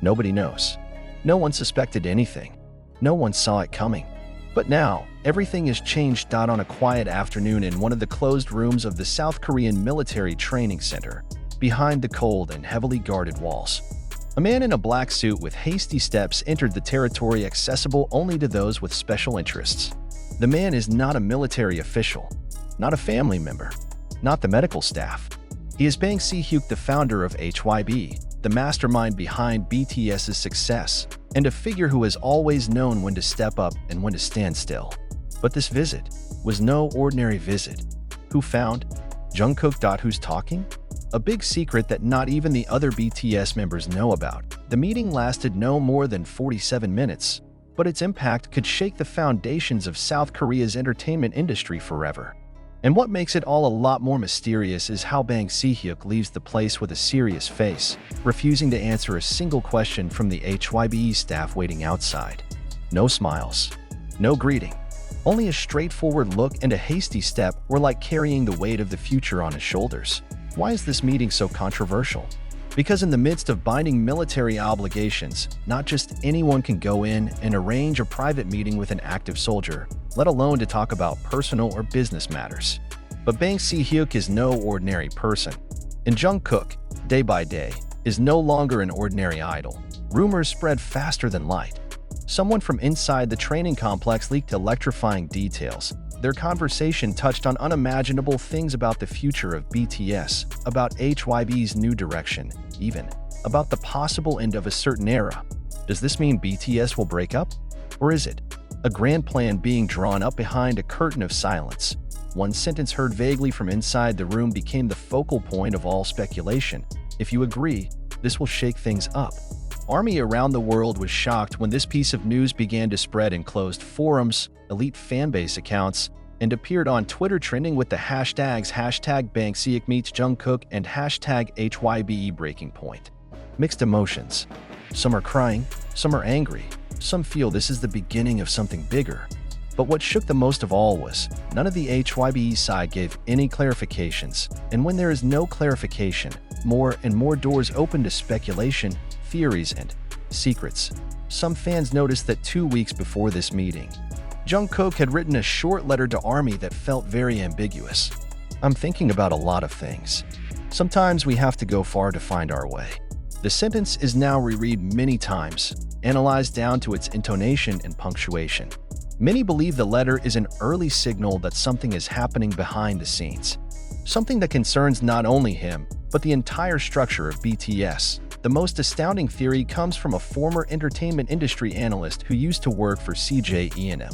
Nobody knows. No one suspected anything. No one saw it coming. But now, everything has changed. On a quiet afternoon in one of the closed rooms of the South Korean Military Training Center, behind the cold and heavily guarded walls, a man in a black suit with hasty steps entered the territory accessible only to those with special interests. The man is not a military official, not a family member, not the medical staff. He is Bang Si-hyuk, the founder of HYBE, the mastermind behind BTS's success, and a figure who has always known when to step up and when to stand still. But this visit was no ordinary visit. Who found? Jungkook. Who's talking? A big secret that not even the other BTS members know about. The meeting lasted no more than 47 minutes, but its impact could shake the foundations of South Korea's entertainment industry forever. And what makes it all a lot more mysterious is how Bang Si-hyuk leaves the place with a serious face, refusing to answer a single question from the HYBE staff waiting outside. No smiles, no greeting. Only a straightforward look and a hasty step were like carrying the weight of the future on his shoulders. Why is this meeting so controversial? Because in the midst of binding military obligations, not just anyone can go in and arrange a private meeting with an active soldier, let alone to talk about personal or business matters. But Bang Si-hyuk is no ordinary person. And Jungkook, day by day, is no longer an ordinary idol. Rumors spread faster than light. Someone from inside the training complex leaked electrifying details. Their conversation touched on unimaginable things about the future of BTS, about HYBE's new direction, even about the possible end of a certain era. Does this mean BTS will break up? Or is it a grand plan being drawn up behind a curtain of silence? One sentence heard vaguely from inside the room became the focal point of all speculation. If you agree, this will shake things up. Army around the world was shocked when this piece of news began to spread in closed forums, elite fanbase accounts, and appeared on Twitter trending with the hashtags #Bang Si-hyuk meets Jungkook and #HYBE breaking point. Mixed emotions. Some are crying, some are angry, some feel this is the beginning of something bigger. But what shook the most of all was, none of the HYBE side gave any clarifications, and when there is no clarification, more and more doors open to speculation, theories, and secrets. Some fans noticed that 2 weeks before this meeting, Jungkook had written a short letter to ARMY that felt very ambiguous. "I'm thinking about a lot of things. Sometimes we have to go far to find our way." The sentence is now reread many times, analyzed down to its intonation and punctuation. Many believe the letter is an early signal that something is happening behind the scenes. Something that concerns not only him, but the entire structure of BTS. The most astounding theory comes from a former entertainment industry analyst who used to work for CJ E&M.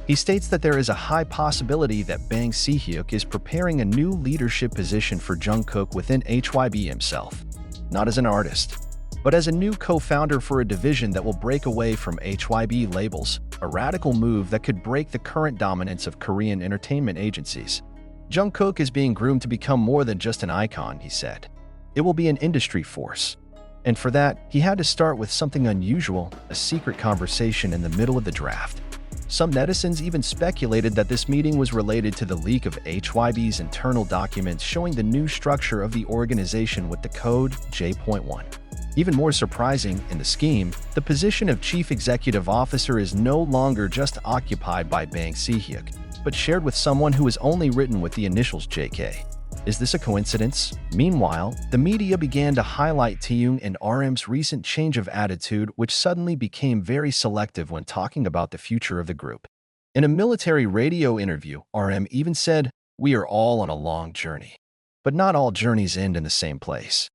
He states that there is a high possibility that Bang Si-hyuk is preparing a new leadership position for Jungkook within HYBE himself, not as an artist, but as a new co-founder for a division that will break away from HYBE labels, a radical move that could break the current dominance of Korean entertainment agencies. Jungkook is being groomed to become more than just an icon, he said. It will be an industry force. And for that, he had to start with something unusual, a secret conversation in the middle of the draft. Some netizens even speculated that this meeting was related to the leak of HYBE's internal documents showing the new structure of the organization with the code J.1. Even more surprising, in the scheme, the position of Chief Executive Officer is no longer just occupied by Bang Si-hyuk, but shared with someone who is only written with the initials JK. Is this a coincidence? Meanwhile, the media began to highlight Taeyong and RM's recent change of attitude, which suddenly became very selective when talking about the future of the group. In a military radio interview, RM even said, "We are all on a long journey. But not all journeys end in the same place."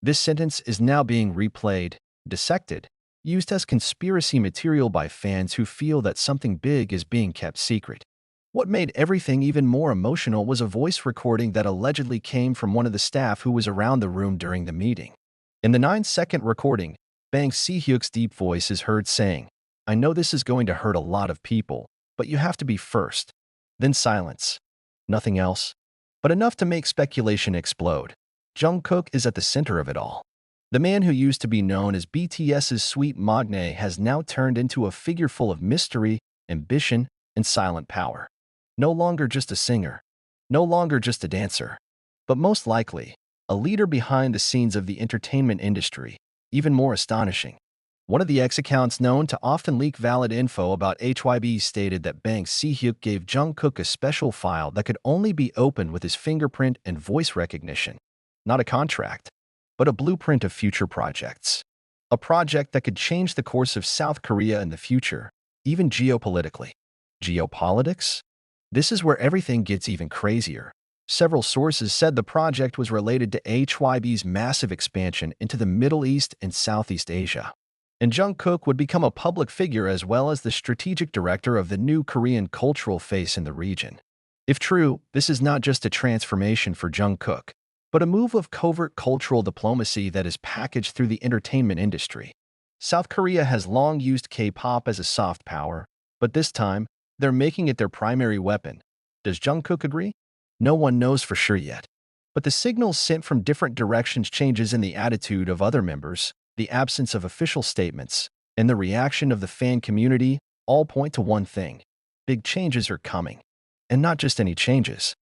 This sentence is now being replayed, dissected, used as conspiracy material by fans who feel that something big is being kept secret. What made everything even more emotional was a voice recording that allegedly came from one of the staff who was around the room during the meeting. In the 9-second recording, Bang Si-hyuk's deep voice is heard saying, "I know this is going to hurt a lot of people, but you have to be first." Then silence. Nothing else. But enough to make speculation explode. Jungkook is at the center of it all. The man who used to be known as BTS's sweet magne has now turned into a figure full of mystery, ambition, and silent power. No longer just a singer, no longer just a dancer, but most likely, a leader behind the scenes of the entertainment industry. Even more astonishing, One of the X accounts known to often leak valid info about HYBE stated that Bang Si-hyuk gave Jungkook a special file that could only be opened with his fingerprint and voice recognition. Not a contract, but a blueprint of future projects. A project that could change the course of South Korea in the future, even geopolitically. Geopolitics? This is where everything gets even crazier. Several sources said the project was related to HYBE's massive expansion into the Middle East and Southeast Asia. And Jungkook would become a public figure as well as the strategic director of the new Korean cultural face in the region. If true, this is not just a transformation for Jungkook, but a move of covert cultural diplomacy that is packaged through the entertainment industry. South Korea has long used K-pop as a soft power, but this time, they're making it their primary weapon. Does Jungkook agree? No one knows for sure yet. But the signals sent from different directions, changes in the attitude of other members, the absence of official statements, and the reaction of the fan community all point to one thing. Big changes are coming. And not just any changes.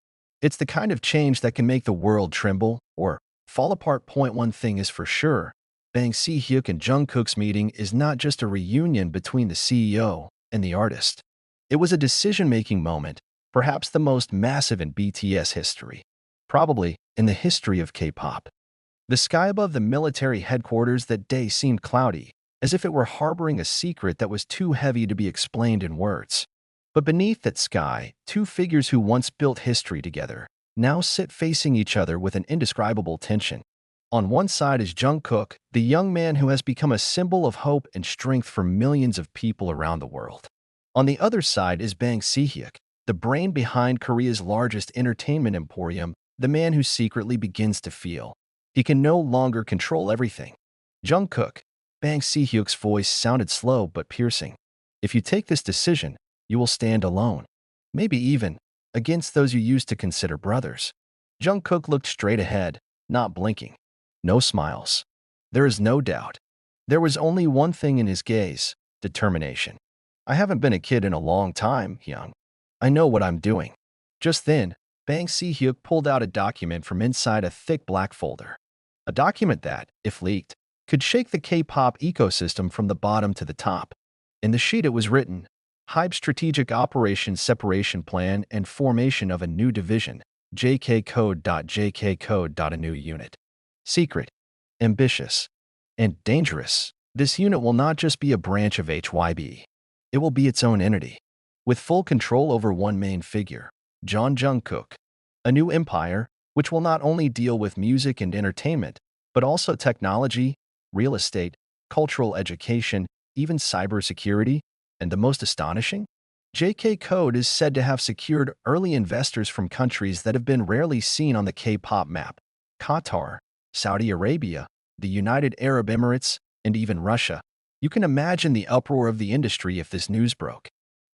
It's the kind of change that can make the world tremble or fall apart. One thing is for sure. Bang Si-hyuk and Jungkook's meeting is not just a reunion between the CEO and the artist. It was a decision-making moment, perhaps the most massive in BTS history. Probably in the history of K-pop. The sky above the military headquarters that day seemed cloudy, as if it were harboring a secret that was too heavy to be explained in words. But beneath that sky, two figures who once built history together now sit facing each other with an indescribable tension. On one side is Jungkook, the young man who has become a symbol of hope and strength for millions of people around the world. On the other side is Bang Si-hyuk, the brain behind Korea's largest entertainment emporium, the man who secretly begins to feel he can no longer control everything. Jungkook, Bang Si-hyuk's voice sounded slow but piercing. If you take this decision, you will stand alone. Maybe even against those you used to consider brothers. Jungkook looked straight ahead, not blinking. No smiles. There is no doubt. There was only one thing in his gaze: determination. I haven't been a kid in a long time, Hyung. I know what I'm doing. Just then, Bang Si-hyuk pulled out a document from inside a thick black folder. A document that, if leaked, could shake the K-pop ecosystem from the bottom to the top. In the sheet it was written, HYBE Strategic Operations Separation Plan and Formation of a New Division, JK Code. A new unit. Secret, ambitious, and dangerous. This unit will not just be a branch of HYBE. It will be its own entity, with full control over one main figure, Jungkook. A new empire, which will not only deal with music and entertainment, but also technology, real estate, cultural education, even cybersecurity, and the most astonishing? JK Code is said to have secured early investors from countries that have been rarely seen on the K-pop map: Qatar, Saudi Arabia, the United Arab Emirates, and even Russia. You can imagine the uproar of the industry if this news broke.